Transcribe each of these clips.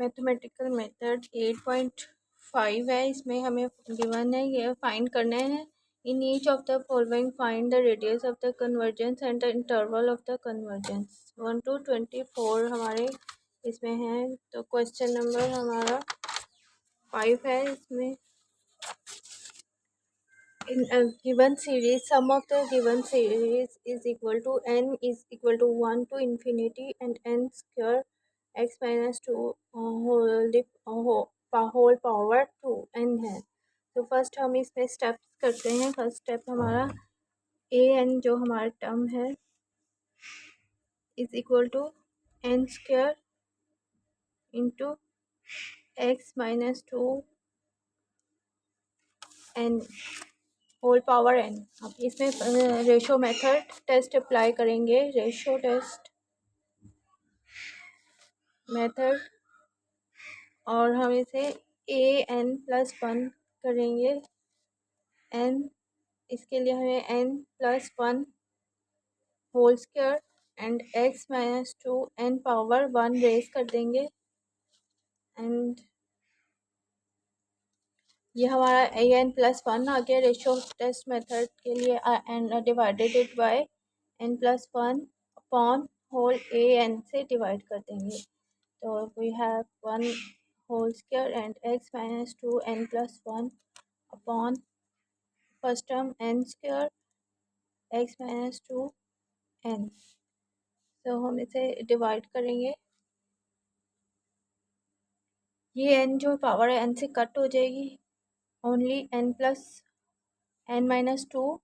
Mathematical method 8.5 है। इसमें हमें गिवन है ये फाइंड करना है। In each of the following find the radius of the convergence and the interval of the convergence. 1 to 24 हमारे इसमें है। तो क्वेश्चन नंबर हमारा 5 है। इसमें in a given series, sum of the given series is equal to n is equal to 1 to infinity and n square x minus 2 whole power 2 n है। तो first हम इसमें स्टेप्स करते हैं। फर्स्ट स्टेप हमारा a n जो हमारा term है is equal to n square into x minus 2 n whole power n। अब इसमें रेशो मेथड टेस्ट अप्लाई करेंगे। रेशो टेस्ट मेथड और हम इसे an+1 करेंगे। n इसके लिए हमें n+1 whole square and x minus 2 n power 1 raise कर देंगे। एंड ये हमारा an+1 आ गया। रेशो टेस्ट मेथड के लिए and divided it by n+1 upon whole an से डिवाइड कर देंगे। तो we have 1 whole square and x minus 2 n+1 upon first term n square x minus 2 n। तो हम इसे डिवाइड करेंगे। ये n जो पावर है n से कट हो जाएगी। Only n minus 2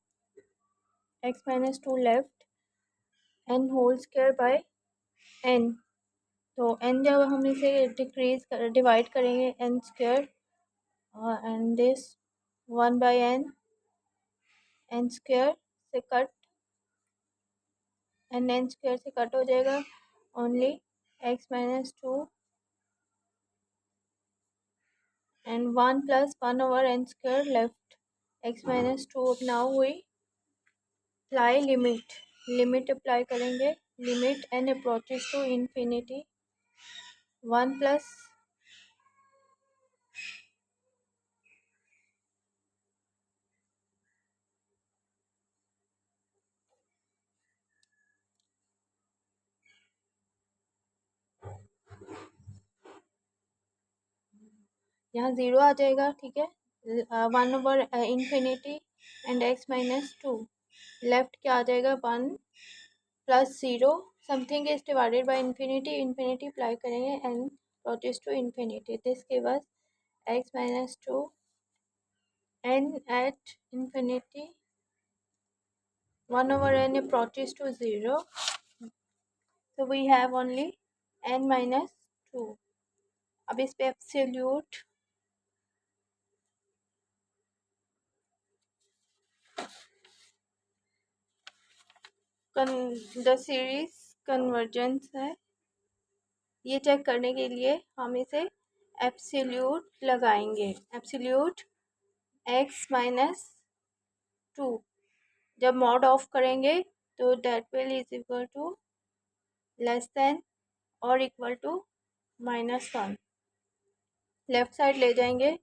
x minus 2 लेफ्ट n whole square by n। तो n जब हम इसे डिवाइड करेंगे n square and this 1 by n square से कट n स्क्वायर से कट हो जाएगा। Only x minus 2 and 1 plus 1 over n square left x minus 2। Now we apply limit apply करेंगे। Limit n approaches to infinity 1 plus यहाँ 0 आ जाएगा। ठीक है। 1 over infinity and x minus 2 left क्या आ जाएगा 1 plus 0 something is divided by infinity. Infinity apply करेंगे n approaches to infinity. This give us x minus 2 n at infinity 1 over n approaches to 0, so we have only n minus 2। अब इस पे absolute the series convergence है। ये check करने के लिए हम इसे एब्सोल्यूट लगाएंगे। एब्सोल्यूट x माइनस 2 जब मॉड ऑफ करेंगे तो that will is equal to less than और इक्वल टू -1। लेफ्ट साइड ले जाएंगे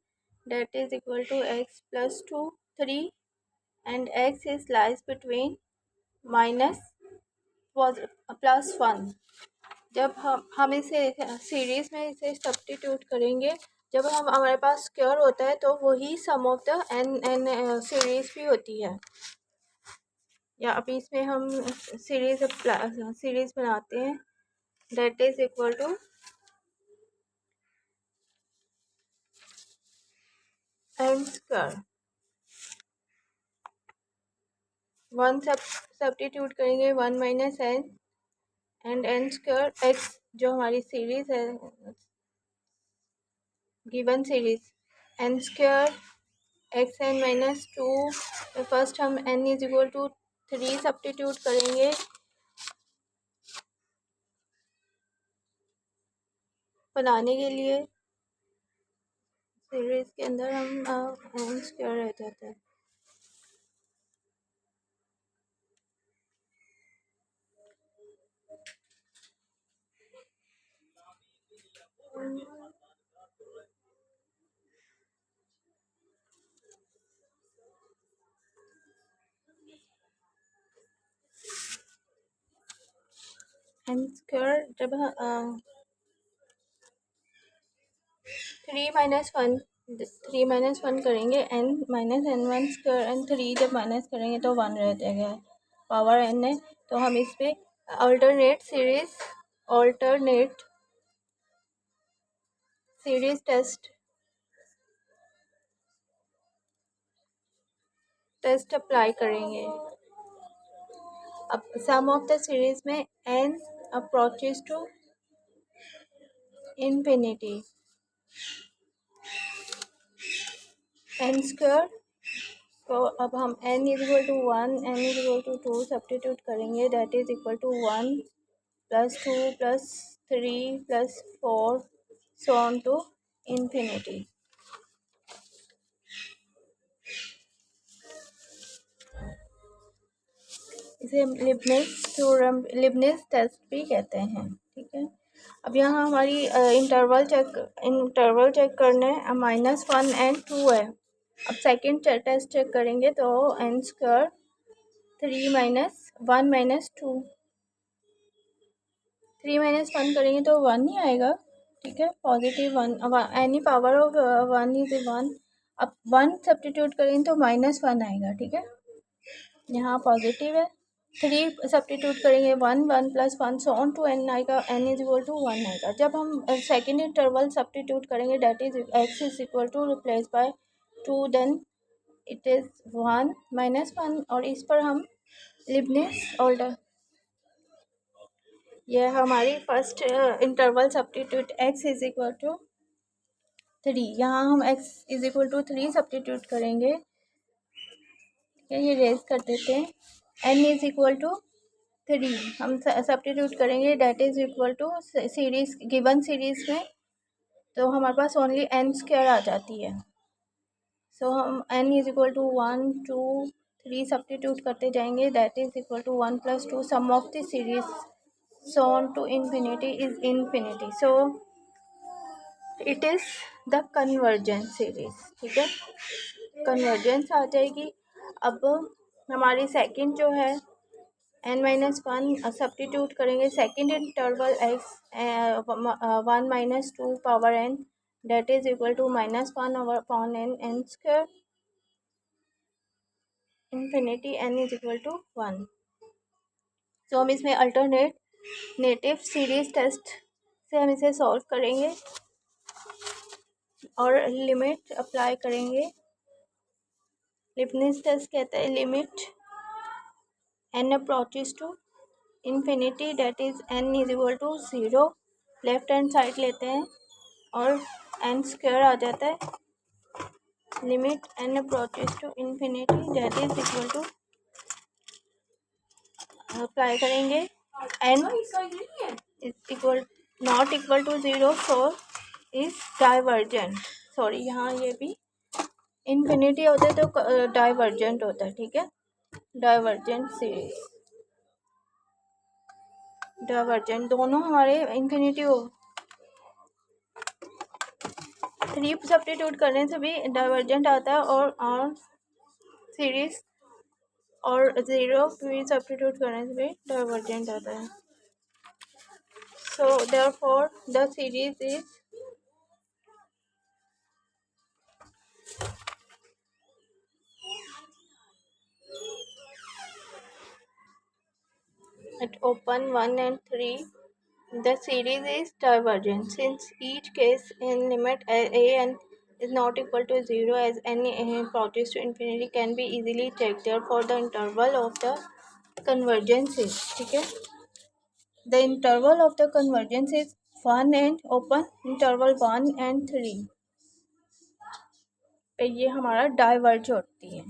that is equal to x plus 2 3 and x is lies between -+1। जब हम इसे सीरीज में इसे सब्स्टिट्यूट करेंगे जब हमारे पास स्क्वायर होता है तो वही सम ऑफ द n सीरीज भी होती है। या अभी इसमें हम सीरीज बनाते हैं that is equal to n square 1 substitute करेंगे 1 minus n and n square x जो हमारी सीरीज है given series n square x n minus 2। First हम n is equal to 3 substitute करेंगे बनाने के लिए। सीरीज के अंदर हम n स्क्वायर रह जाता है। एन स्क्वायर जब 3 - 1 करेंगे n -n1 स्क्वायर एन 3 जब माइनस करेंगे तो 1 रह जाएगा, पावर n है। तो हम इस पे अल्टरनेट सीरीज टेस्ट अप्लाई करेंगे। अब सम ऑफ द सीरीज में n approaches to infinity n square. तो अब हम n equal to 1 n equal to 2 substitute करेंगे, that is equal to 1 + 2 + 3 + 4 so on to infinity. इसे हम लिबनिज़ टेस्ट भी कहते हैं, ठीक है। अब यहाँ हमारी इंटरवल चेक करना है, -1 and 2 है। अब सेकंड टेस्ट चेक करेंगे तो n स्क्वायर 3 - 1 - 2 3 - 1 करेंगे तो 1 ही आएगा, ठीक है। Positive 1 any power of 1 is 1। अब 1 सब्स्टिट्यूट करेंगे तो -1 आएगा, ठीक है। यहाँ पॉजिटिव है, 3 सब्स्टिट्यूट करेंगे 1 1 + 1 सो ऑन टू n आएगा, n इज इक्वल टू 1 आएगा। जब हम सेकेंड इंटरवल सब्स्टिट्यूट करेंगे that is x is equal to replace by 2 then it is 1 - 1 और इस पर हम लिबनिज़ ऑल्टर यह हमारी first interval substitute x is equal to 3। यहाँ हम x is equal to 3 substitute करेंगे, ये रेज कर देते हैं। n इज इक्वल टू 3 हम सब्स्टिट्यूट करेंगे, that is equal to series given series में तो हमारे पास ओनली n स्क्वायर आ जाती है। सो हम n is equal to 1 2 3 substitute करते जाएंगे, that is equal to 1 + 2 sum of the series so on to infinity is infinity, so it is the convergence series, ठीक है। कन्वर्जेंस आ जाएगी। अब हमारी सेकंड जो है n - 1 सब्स्टिट्यूट करेंगे, second interval x 1 - 2 power n that is equal to -1/n n square infinity n is equal to 1। So हम इसमें अल्टरनेटिव सीरीज टेस्ट से हम इसे सॉल्व करेंगे और लिमिट अप्लाई करेंगे। लिबनिज़ टेस्ट कहता है limit n approaches to infinity that is n is equal to 0, left hand side लेते हैं और n स्क्वायर आ जाता है। Limit n approaches to infinity that is equal to apply करेंगे n is equal not equal to 0 for is divergent. Sorry, यहाँ ये भी इंफिनिटी होता है तो डाइवर्जेंट होता है, ठीक है। डाइवर्जेंट सीरीज डाइवर्जेंट दोनों हमारे इंफिनिटी हो 3 सब्स्टिट्यूट करने से भी डाइवर्जेंट आता है और सीरीज और 0 भी सब्स्टिट्यूट करने से भी डाइवर्जेंट आता है। So therefore the series is at open 1 and 3 the series is divergent since each case in limit a n is not equal to 0 as any approaches to infinity can be easily checked, therefore the interval of the convergence is, ठीक है। the interval of the convergence is 1 and open interval 1 and 3 पे ये हमारा diverge होती है।